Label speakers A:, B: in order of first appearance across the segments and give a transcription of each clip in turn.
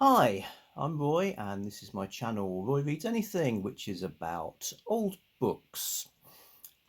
A: Hi, I'm Roy, and this is my channel, Roy Reads Anything, which is about old books.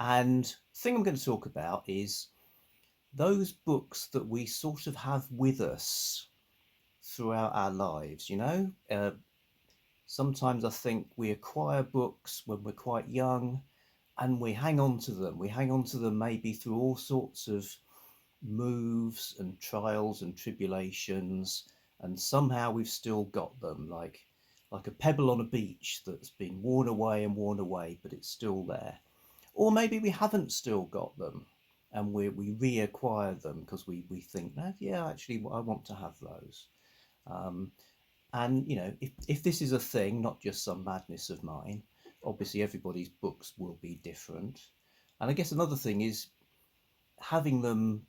A: And the thing I'm going to talk about is those books that we sort of have with us throughout our lives. Sometimes I think we acquire books when we're quite young and we hang on to them. We hang on to them maybe through all sorts of moves and trials and tribulations, and somehow we've still got them, like a pebble on a beach that's been worn away and worn away, but it's still there. Or maybe we haven't still got them, and we reacquire them because we think, "No, yeah, actually, I want to have those." Um, and if this is a thing, not just some madness of mine, obviously everybody's books will be different. And I guess another thing is having them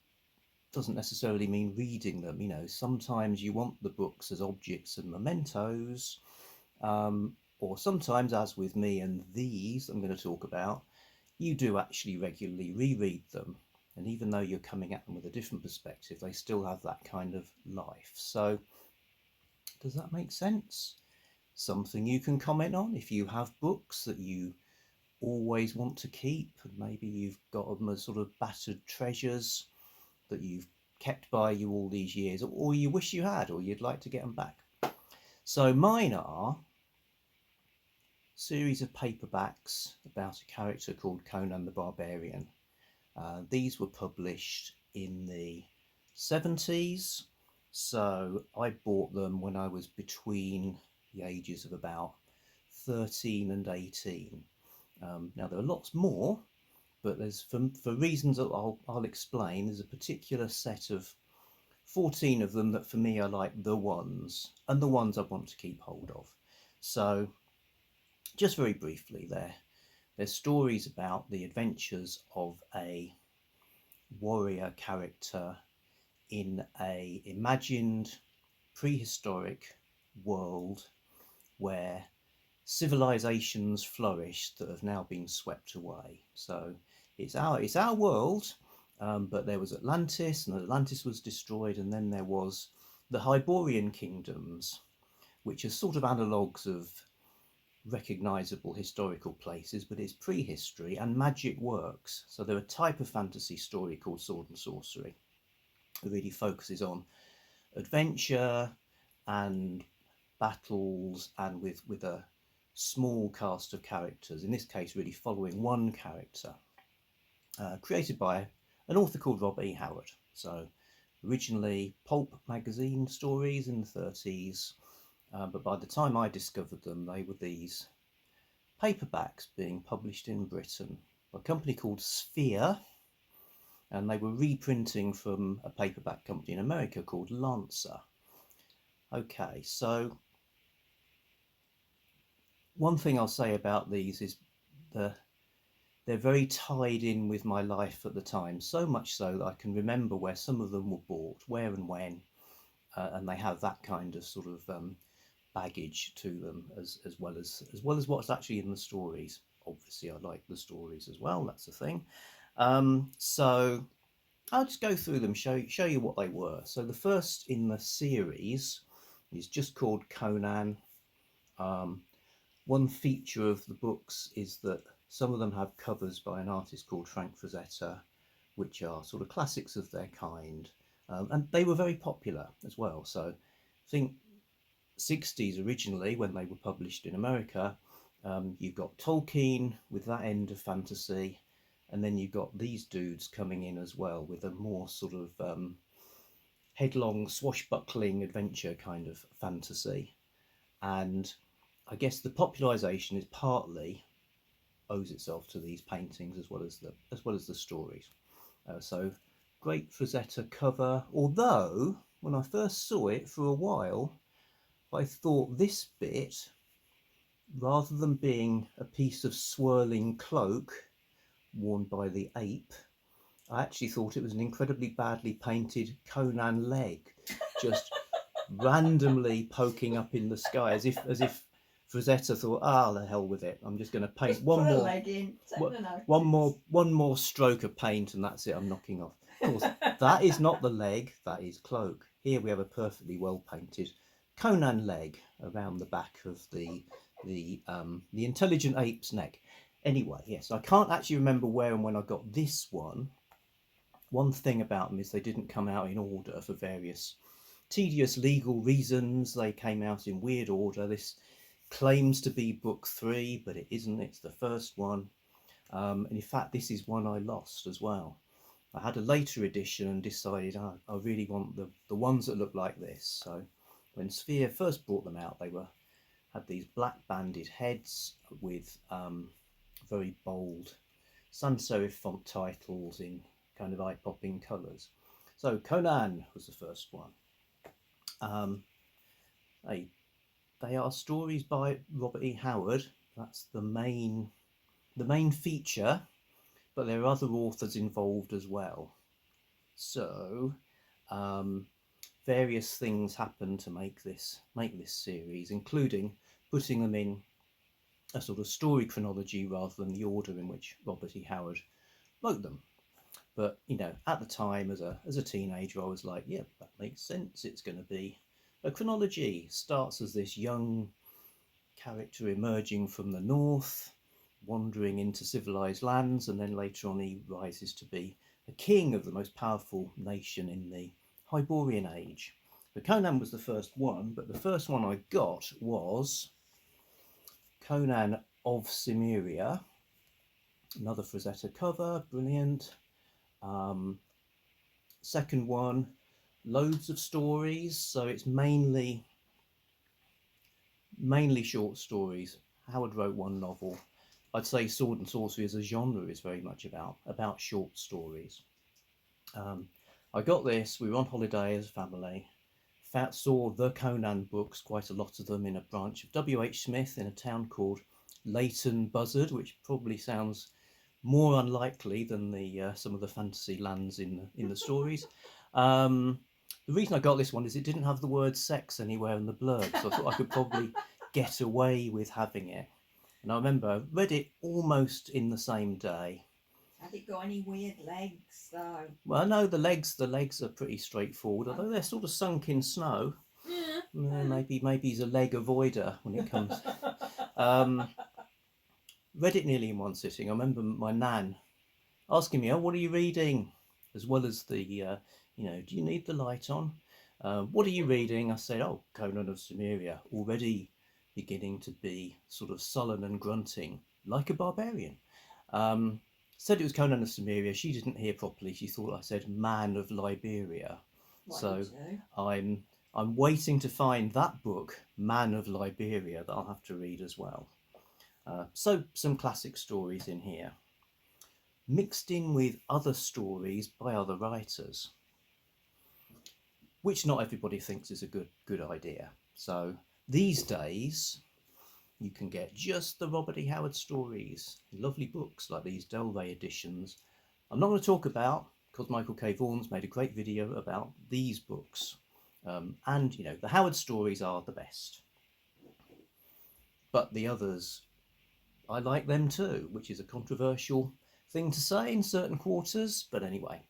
A: doesn't necessarily mean reading them. Sometimes you want the books as objects and mementos, or sometimes, as with me and these I'm going to talk about, you do actually regularly reread them. And even though you're coming at them with a different perspective, they still have that kind of life. So, does that make sense? Something you can comment on if you have books that you always want to keep, and maybe you've got them as sort of battered treasures that you've kept by you all these years, or you wish you had, or you'd like to get them back. So mine are a series of paperbacks about a character called Conan the Barbarian. These were published in the 70s, so I bought them when I was between the ages of about 13 and 18. Now there are lots more, but there's for reasons that I'll explain. There's a particular set of 14 of them that for me are like the ones, and the ones I want to keep hold of. So just very briefly, they're stories about the adventures of a warrior character in a imagined prehistoric world where civilizations flourished that have now been swept away. So it's our world, but there was Atlantis, and Atlantis was destroyed, and then there was the Hyborian kingdoms, which are sort of analogues of recognizable historical places, but it's prehistory, and magic works. So they're a type of fantasy story called Sword and Sorcery. It really focuses on adventure and battles, and with a small cast of characters, in this case really following one character, created by an author called Rob E. Howard. So originally pulp magazine stories in the 30s, but by the time I discovered them, they were these paperbacks being published in Britain by a company called Sphere, and they were reprinting from a paperback company in America called Lancer. Okay, so one thing I'll say about these is they're very tied in with my life at the time, so much so that I can remember where some of them were bought, where and when, and they have that kind of sort of baggage to them, as well as what's actually in the stories. Obviously, I like the stories as well. That's the thing. So I'll just go through them, show you what they were. So the first in the series is just called Conan. One feature of the books is that some of them have covers by an artist called Frank Frazetta, which are sort of classics of their kind, and they were very popular as well. So I think 60s originally, when they were published in America, you've got Tolkien with that end of fantasy, and then you've got these dudes coming in as well with a more sort of headlong, swashbuckling adventure kind of fantasy. And I guess the popularization is partly owes itself to these paintings as well as the stories. So great Frazetta cover. Although when I first saw it for a while, I thought this bit, rather than being a piece of swirling cloak worn by the ape, I actually thought it was an incredibly badly painted Conan leg, just randomly poking up in the sky, as if Frazetta thought, the hell with it. I'm just going to paint one more stroke of paint, and that's it. I'm knocking off. Of course, that is not the leg. That is cloak. Here we have a perfectly well painted Conan leg around the back of the intelligent ape's neck. Anyway, yes, I can't actually remember where and when I got this one. One thing about them is they didn't come out in order for various tedious legal reasons. They came out in weird order. This claims to be book 3, but it isn't. It's the first one. And in fact, this is one I lost as well. I had a later edition and decided I really want the ones that look like this. So when Sphere first brought them out, they had these black banded heads with very bold sans serif font titles in kind of eye-popping colours. So Conan was the first one. They are stories by Robert E. Howard. That's the main feature, but there are other authors involved as well. So various things happen to make this series, including putting them in a sort of story chronology rather than the order in which Robert E. Howard wrote them. But you know, at the time, as a teenager, I was like, yeah, that makes sense. It's going to be a chronology. Starts as this young character emerging from the north, wandering into civilized lands, and then later on he rises to be the king of the most powerful nation in the Hyborian Age. But Conan was the first one, but the first one I got was Conan of Cimmeria, another Frazetta cover, brilliant. Second one, loads of stories, so it's mainly short stories. Howard wrote one novel. I'd say Sword and Sorcery as a genre is very much about short stories. I got this. We were on holiday as a family. Saw the Conan books, quite a lot of them, in a branch of W.H. Smith in a town called Leighton Buzzard, which probably sounds more unlikely than some of the fantasy lands in the stories. The reason I got this one is it didn't have the word sex anywhere in the blurb, so I thought I could probably get away with having it. And I remember I read it almost in the same day.
B: Has it got any weird legs though?
A: Well, no, the legs are pretty straightforward, although they're sort of sunk in snow.
B: Yeah.
A: Maybe he's a leg avoider when it comes. Read it nearly in one sitting. I remember my nan asking me, "Oh, what are you reading?" As well as the, do you need the light on? What are you reading? I said, "Oh, Conan of Cimmeria," already beginning to be sort of sullen and grunting like a barbarian. Said it was Conan of Cimmeria. She didn't hear properly. She thought I said Man of Liberia. So I'm waiting to find that book, Man of Liberia, that I'll have to read as well. So some classic stories in here, mixed in with other stories by other writers, which not everybody thinks is a good idea. So these days, you can get just the Robert E. Howard stories, lovely books like these Del Rey editions. I'm not going to talk about, because Michael K. Vaughan's made a great video about these books. And, the Howard stories are the best. But the others, I like them too, which is a controversial thing to say in certain quarters. But anyway,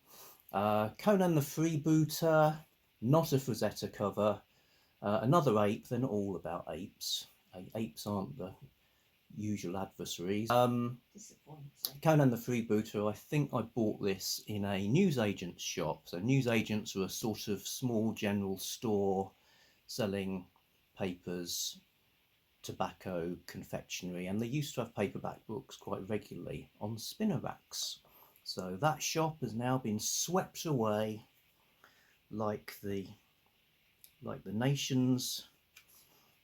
A: Conan the Freebooter, not a Frazetta cover. Another ape. They're not all about apes. Apes aren't the usual adversaries. Conan the Freebooter, I think I bought this in a newsagent's shop. So newsagents are a sort of small general store selling papers, tobacco, confectionery, and they used to have paperback books quite regularly on spinner racks. So that shop has now been swept away like the nations,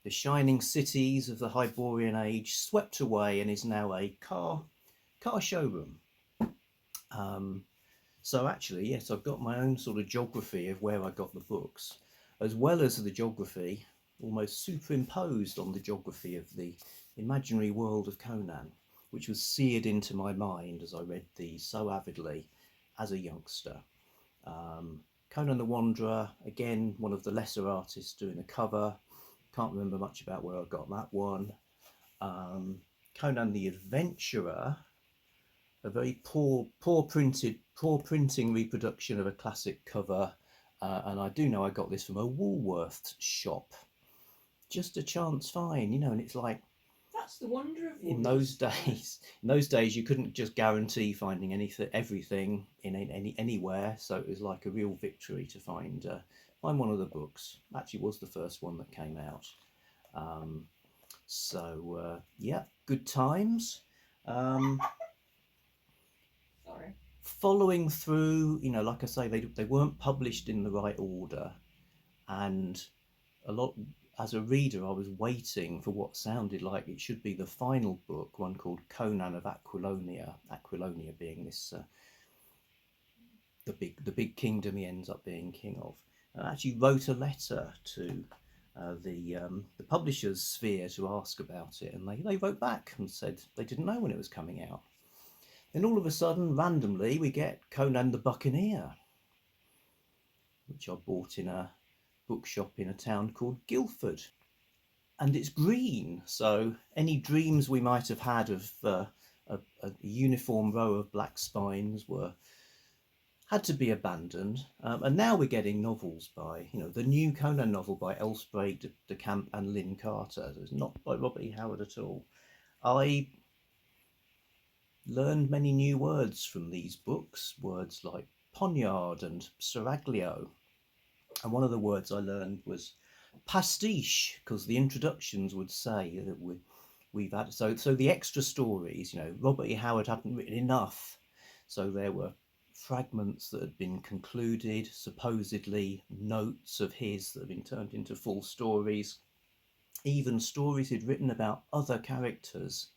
A: the shining cities of the Hyborian Age, swept away, and is now a car showroom. So actually, yes, I've got my own sort of geography of where I got the books, as well as the geography almost superimposed on the geography of the imaginary world of Conan, which was seared into my mind as I read these so avidly as a youngster. Conan the Wanderer, again, one of the lesser artists doing the cover. Can't remember much about where I got that one. Conan the Adventurer, a very poor printing reproduction of a classic cover. And I do know I got this from a Woolworths shop. just a chance find, you know, and it's like
B: That's the wonder of
A: in
B: wonders.
A: those days you couldn't just guarantee finding anything, everything in anywhere. So it was like a real victory to find one of the books. Actually, was the first one that came out. Um, yeah, good times. Um,
B: Sorry.
A: Following through, you know, like I say, they weren't published in the right order, and a lot as a reader, I was waiting for what sounded like it should be the final book, one called Conan of Aquilonia. Aquilonia being this the big kingdom he ends up being king of. And I actually wrote a letter to the publishers Sphere to ask about it, and they wrote back and said they didn't know when it was coming out. Then all of a sudden, randomly, we get Conan the Buccaneer, which I bought in a bookshop in a town called Guildford. And it's green, so any dreams we might have had of a uniform row of black spines were had to be abandoned. And now we're getting novels by, you know, the new Conan novel by Elsbreg de Camp and Lynn Carter. It's not by Robert E. Howard at all. I learned many new words from these books, words like poniard and seraglio. And one of the words I learned was pastiche, because the introductions would say that we've had so the extra stories, you know, Robert E. Howard hadn't written enough, so there were fragments that had been concluded, supposedly notes of his that had been turned into full stories, even stories he'd written about other characters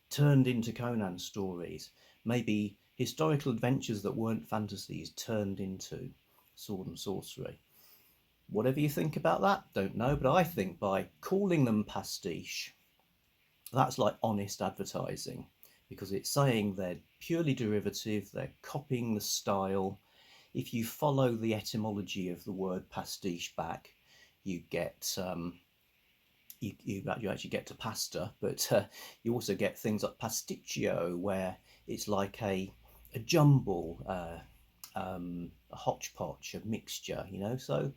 A: turned into Conan stories, maybe historical adventures that weren't fantasies turned into sword and sorcery. Whatever you think about that, don't know, but I think by calling them pastiche, that's like honest advertising, because it's saying they're purely derivative, they're copying the style. If you follow the etymology of the word pastiche back, you get you actually get to pasta, but you also get things like pasticcio, where it's like a jumble, a hodgepodge, a mixture, you know. So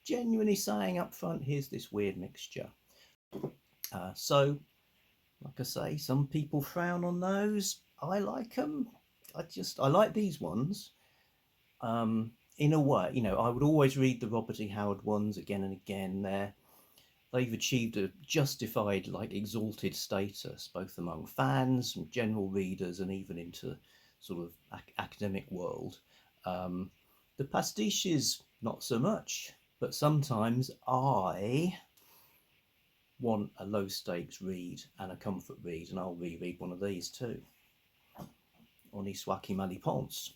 A: genuinely saying up front, here's this weird mixture. So, like I say, some people frown on those. I like them. I like these ones. In a way, you know, I would always read the Robert E. Howard ones again and again. They've achieved a justified, like, exalted status, both among fans, general readers, and even into sort of academic world. Um, the pastiches, not so much, but sometimes I want a low stakes read and a comfort read, and I'll reread one of these too. On Iswaki Malipons.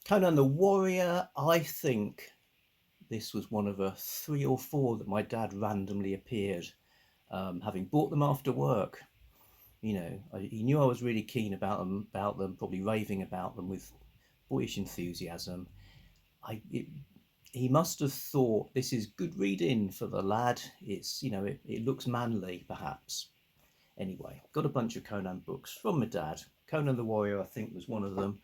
A: Conan the Warrior, I think this was one of a 3 or 4 that my dad randomly appeared, having bought them after work. You know, he knew I was really keen about them, probably raving about them with boyish enthusiasm. He must have thought this is good reading for the lad. It's, you know, it looks manly, perhaps. Anyway, got a bunch of Conan books from my dad. Conan the Warrior, I think, was one of them,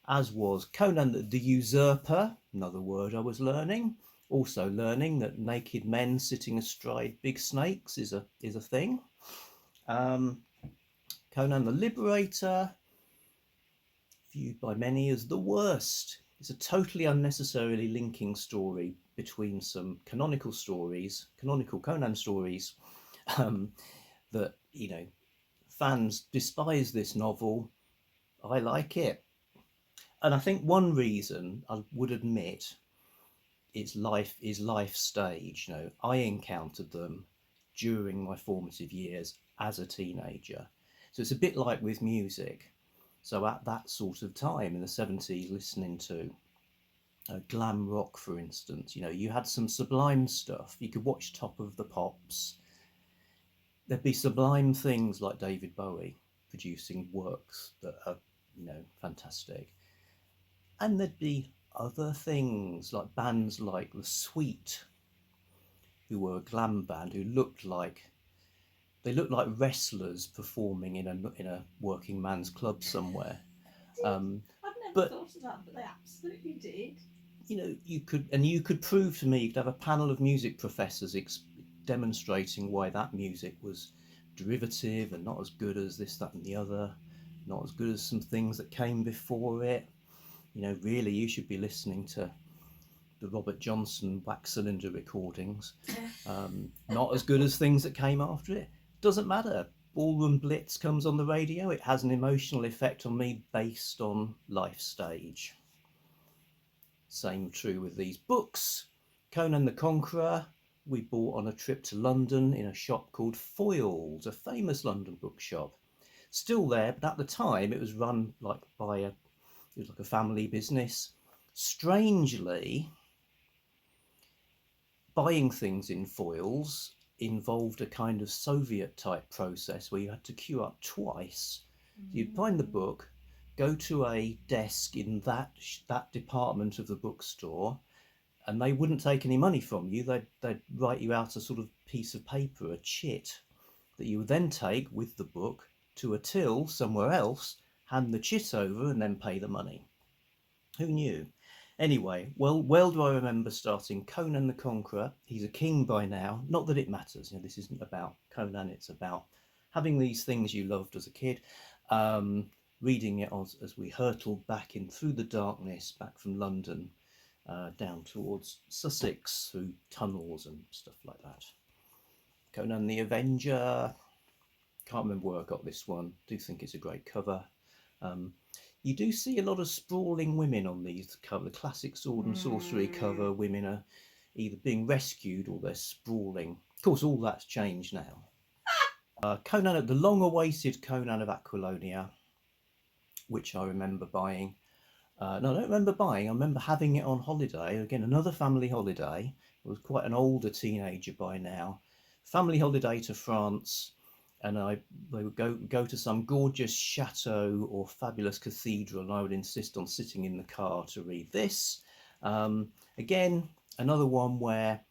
A: as was Conan the Usurper, another word I was learning. Also learning that naked men sitting astride big snakes is a thing. Conan the Liberator, viewed by many as the worst. It's a totally unnecessarily linking story between some canonical Conan stories, that, you know, fans despise this novel. I like it. And I think one reason I would admit is life stage. You know, I encountered them during my formative years as a teenager. So it's a bit like with music. So at that sort of time in the 70s, listening to glam rock, for instance, you know, you had some sublime stuff. You could watch Top of the Pops. There'd be sublime things like David Bowie producing works that are, you know, fantastic. And there'd be other things like bands like The Sweet, who were a glam band who looked like wrestlers performing in a working man's club somewhere.
B: I've never thought of that, but they absolutely did.
A: You know, you could prove to me, you could have a panel of music professors demonstrating why that music was derivative and not as good as this, that, and the other, not as good as some things that came before it. You know, really, you should be listening to the Robert Johnson wax cylinder recordings. Not as good as things that came after it. Doesn't matter. Ballroom Blitz comes on the radio. It has an emotional effect on me based on life stage. Same true with these books. Conan the Conqueror, we bought on a trip to London in a shop called Foyles, a famous London bookshop. Still there, but at the time it was run like by it was like a family business. Strangely, buying things in Foyles involved a kind of Soviet type process where you had to queue up twice. You'd find the book, go to a desk in that department of the bookstore, and they wouldn't take any money from you. They'd write you out a sort of piece of paper, a chit, that you would then take with the book to a till somewhere else, hand the chit over, and then pay the money. Who knew? Anyway, well do I remember starting Conan the Conqueror. He's a king by now. Not that it matters. You know, this isn't about Conan. It's about having these things you loved as a kid. Reading it as we hurtled back in through the darkness, back from London, down towards Sussex, through tunnels and stuff like that. Conan the Avenger. Can't remember where I got this one. Do think it's a great cover. You do see a lot of sprawling women on these cover. The classic sword and sorcery cover, women are either being rescued or they're sprawling. Of course, all that's changed now. Conan, the long-awaited Conan of Aquilonia, which I remember buying. No, I don't remember buying. I remember having it on holiday. Again, another family holiday. I was quite an older teenager by now. Family holiday to France. And they would go to some gorgeous chateau or fabulous cathedral, and I would insist on sitting in the car to read this. Again, another one where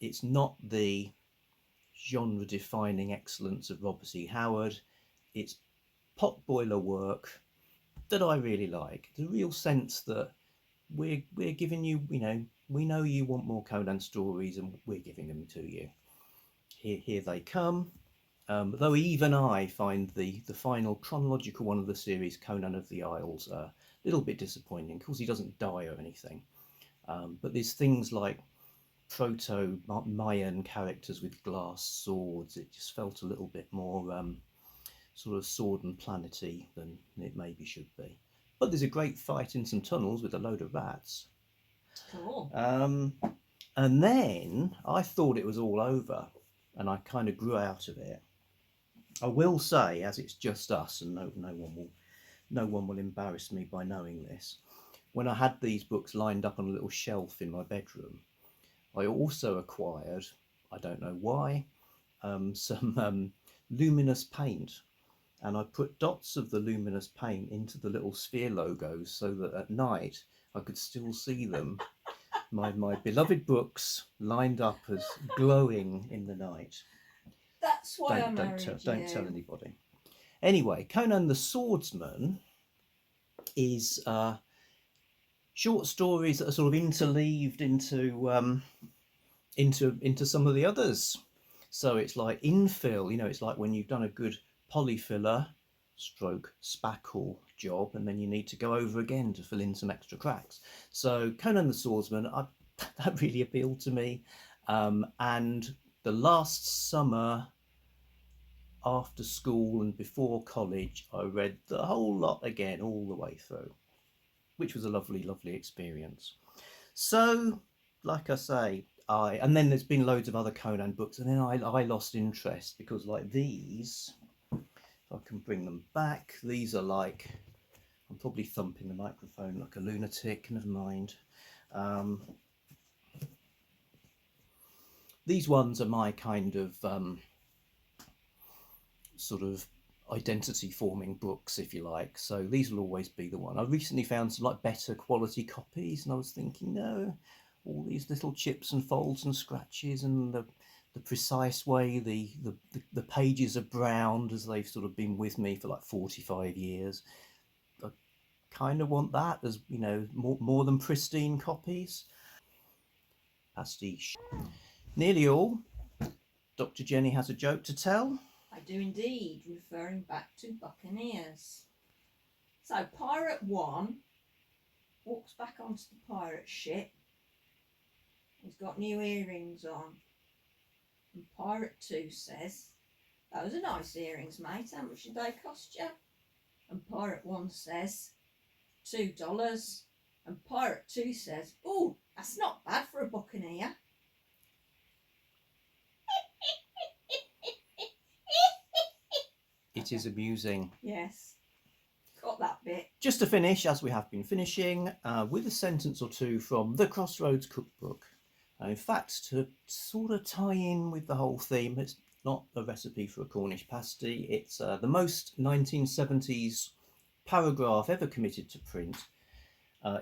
A: it's not the genre-defining excellence of Robert E. Howard. It's potboiler work that I really like. The real sense that we're giving you, you know, we know you want more Conan stories, and we're giving them to you. Here they come. Though even I find the final chronological one of the series, Conan of the Isles, a little bit disappointing. Of course, he doesn't die or anything. But there's things like proto-Mayan characters with glass swords. It just felt a little bit more sort of sword and planety than it maybe should be. But there's a great fight in some tunnels with a load of rats.
B: Cool.
A: And then I thought it was all over, and I kind of grew out of it. I will say, as it's just us, and no one will embarrass me by knowing this. When I had these books lined up on a little shelf in my bedroom, I also acquired, I don't know why, some luminous paint, and I put dots of the luminous paint into the little Sphere logos so that at night I could still see them. My beloved books lined up as glowing in the night.
B: That's why I married you.
A: Don't tell anybody. Anyway, Conan the Swordsman is short stories that are sort of interleaved into some of the others. So it's like infill. You know, it's like when you've done a good polyfiller stroke spackle job, and then you need to go over again to fill in some extra cracks. So Conan the Swordsman, that really appealed to me. And the last summer, after school and before college, I read the whole lot again, all the way through, which was a lovely, lovely experience. So, like I say, and then there's been loads of other Conan books, and then I lost interest because, like these, if I can bring them back, these are like, I'm probably thumping the microphone like a lunatic, never mind. These ones are my kind of sort of identity forming books, if you like, so these will always be the one. I recently found some like better quality copies, and I was thinking, no, all these little chips and folds and scratches, and the precise way the pages are browned as they've sort of been with me for like 45 years. I kind of want that as, you know, more than pristine copies. Pastiche. Nearly all. Dr. Jenny has a joke to tell.
B: I do indeed, referring back to Buccaneers. So Pirate 1 walks back onto the pirate ship. He's got new earrings on. And Pirate 2 says, "Those are nice earrings, mate. How much did they cost you?" And Pirate 1 says, $2. And Pirate 2 says, "Oh, that's not bad for a buccaneer."
A: It is amusing.
B: Yes, got that bit.
A: Just to finish, as we have been finishing, with a sentence or two from the Crossroads Cookbook. In fact, to sort of tie in with the whole theme, it's not a recipe for a Cornish pasty. It's the most 1970s paragraph ever committed to print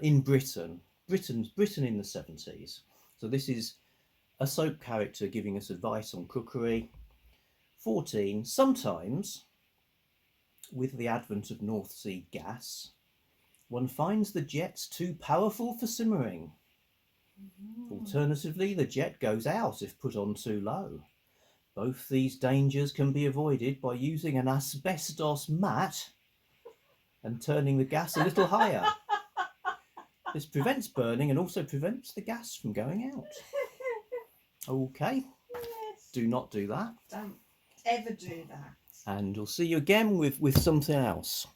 A: in Britain. Britain in the 70s. So this is a soap character giving us advice on cookery. 14. Sometimes, with the advent of North Sea gas, one finds the jets too powerful for simmering. Alternatively, the jet goes out if put on too low. Both these dangers can be avoided by using an asbestos mat and turning the gas a little higher. This prevents burning and also prevents the gas from going out. Okay,
B: Yes.
A: do not do that.
B: Don't ever do that.
A: And we'll see you again with something else.